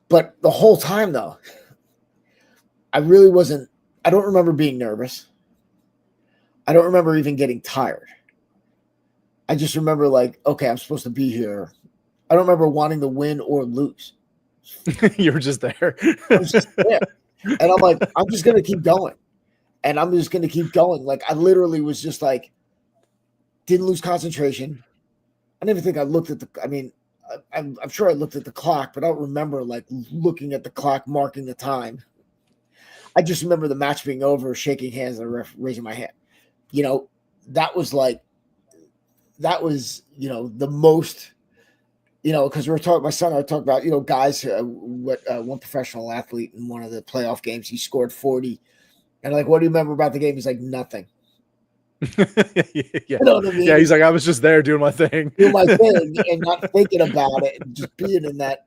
But the whole time, though, I really wasn't. I don't remember being nervous. I don't remember even getting tired. I just remember like, okay, I'm supposed to be here. I don't remember wanting to win or lose. You were just there. I was just there. And I'm like, I'm just going to keep going. And I'm just going to keep going. Like, I literally was just like, didn't lose concentration. I didn't even think I looked at I'm sure I looked at the clock, but I don't remember like looking at the clock, marking the time. I just remember the match being over, shaking hands, and the ref raising my hand. That was the most, because we were talking, my son and I talked about, guys, one professional athlete in one of the playoff games, he scored 40. And like, what do you remember about the game? He's like, nothing. Yeah. You know what I mean? Yeah, he's like, I was just there doing my thing. Doing my thing and not thinking about it and just being in that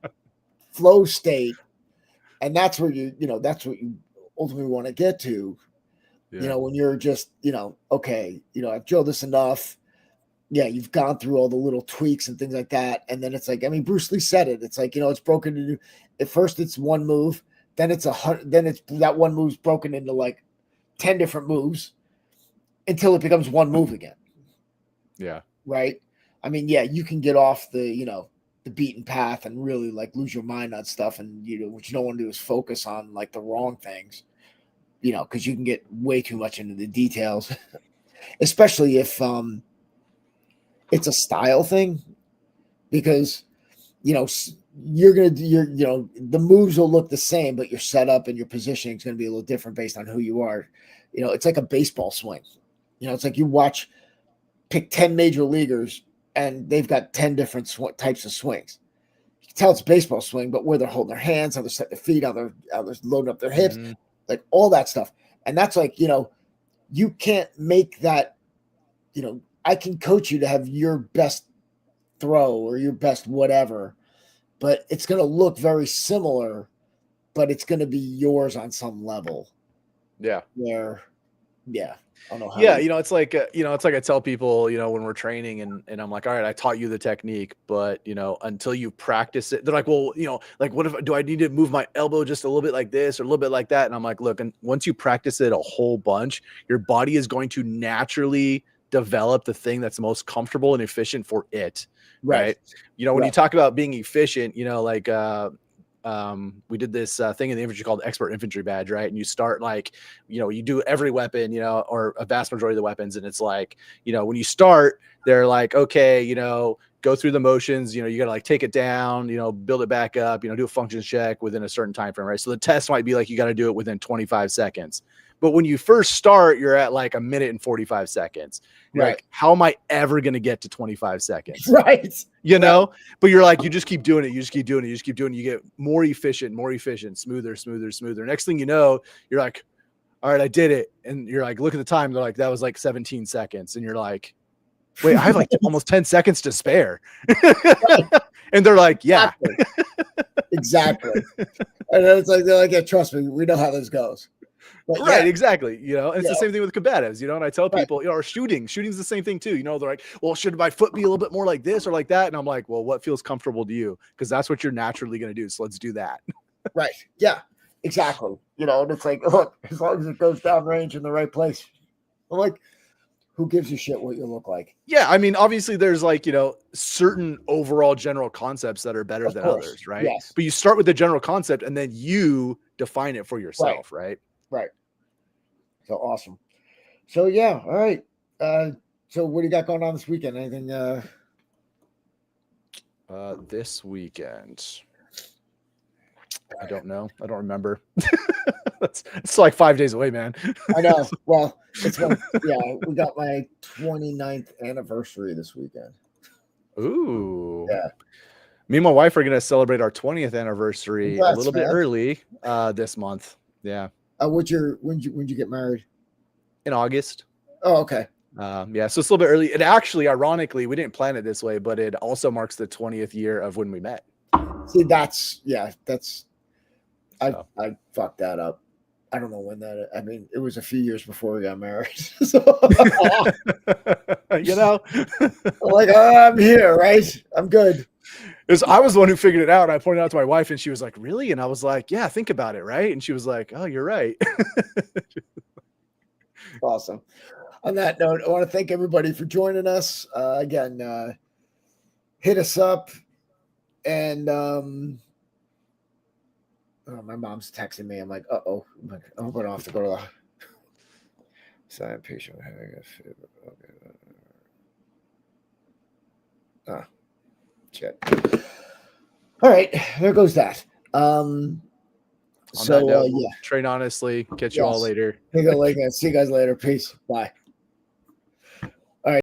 flow state. And that's where that's what you ultimately want to get to. Yeah. When you're just, okay, I've drilled this enough. Yeah, you've gone through all the little tweaks and things like that. And then it's like, Bruce Lee said it. It's like, it's broken into, at first it's one move, then it's that one move's broken into like 10 different moves until it becomes one move again. Yeah. Right. You can get off the beaten path and really like lose your mind on stuff. And, what you don't want to do is focus on like the wrong things. Because you can get way too much into the details, especially if it's a style thing. Because the moves will look the same, but your setup and your positioning is going to be a little different based on who you are. It's like a baseball swing. It's like you pick 10 major leaguers, and they've got 10 different types of swings. You can tell it's a baseball swing, but where they're holding their hands, how they're setting their feet, how they're loading up their hips. Mm-hmm. Like all that stuff. And that's like, you can't make that, I can coach you to have your best throw or your best whatever, but it's going to look very similar, but it's going to be yours on some level. Yeah. I don't know how. Yeah. It's like I tell people, when we're training and I'm like, all right, I taught you the technique, but until you practice it, they're like, well, like do I need to move my elbow just a little bit like this or a little bit like that? And I'm like, look, and once you practice it a whole bunch, your body is going to naturally develop the thing that's most comfortable and efficient for it. Right. When you talk about being efficient, we did this thing in the infantry called expert infantry badge, right? And you start like, you do every weapon, or a vast majority of the weapons. And it's like, when you start, they're like, okay, go through the motions, you got to like take it down, build it back up, do a function check within a certain time frame, right? So the test might be like, you got to do it within 25 seconds. But when you first start, you're at like 1 minute and 45 seconds. You're like, how am I ever going to get to 25 seconds? Right. But you're like, you just keep doing it. You just keep doing it. You just keep doing it. You get more efficient, smoother. Next thing you know, you're like, all right, I did it. And you're like, look at the time. They're like, that was like 17 seconds. And you're like, wait, I have like almost 10 seconds to spare. And they're like, yeah. Exactly. And then it's like, they're like, yeah, trust me, we know how this goes. But right, exactly. And it's the same thing with combatives, and I tell people, or shooting's the same thing too. They're like, well, should my foot be a little bit more like this or like that? And I'm like, well, what feels comfortable to you? Because that's what you're naturally going to do. So let's do that. Right. Yeah, exactly. And it's like, look, as long as it goes down range in the right place. I'm like, who gives a shit what you look like? Yeah. Obviously there's like, certain overall general concepts that are better than others. Right. Yes. But you start with the general concept and then you define it for yourself. Right. So awesome. So yeah, all right. So what do you got going on this weekend? Anything? This weekend, I don't know. I don't remember. It's like 5 days away, man. I know. Well, we got my 29th anniversary this weekend. Ooh. Yeah. Me and my wife are gonna celebrate our 20th anniversary Congrats, a little bit man. early this month. Yeah, When'd you get married? in August. Oh, okay. Yeah, so it's a little bit early. It actually, ironically, we didn't plan it this way, but it also marks the 20th year of when we met. See, So. I fucked that up. I don't know when that. I mean, it was a few years before we got married. So, You know, I'm like, I'm here, right? I'm good. I was the one who figured it out. And I pointed out to my wife, and she was like, "Really?" And I was like, "Yeah, think about it, right?" And she was like, "Oh, you're right." Awesome. On that note, I want to thank everybody for joining us. Again, hit us up, and my mom's texting me. I'm like, uh-oh. I hope I don't have to go to the silent patient having a fever. Okay. Shit. All right, there goes that. On that note, yeah. train honestly. Catch you all later. See you guys later. Peace. Bye.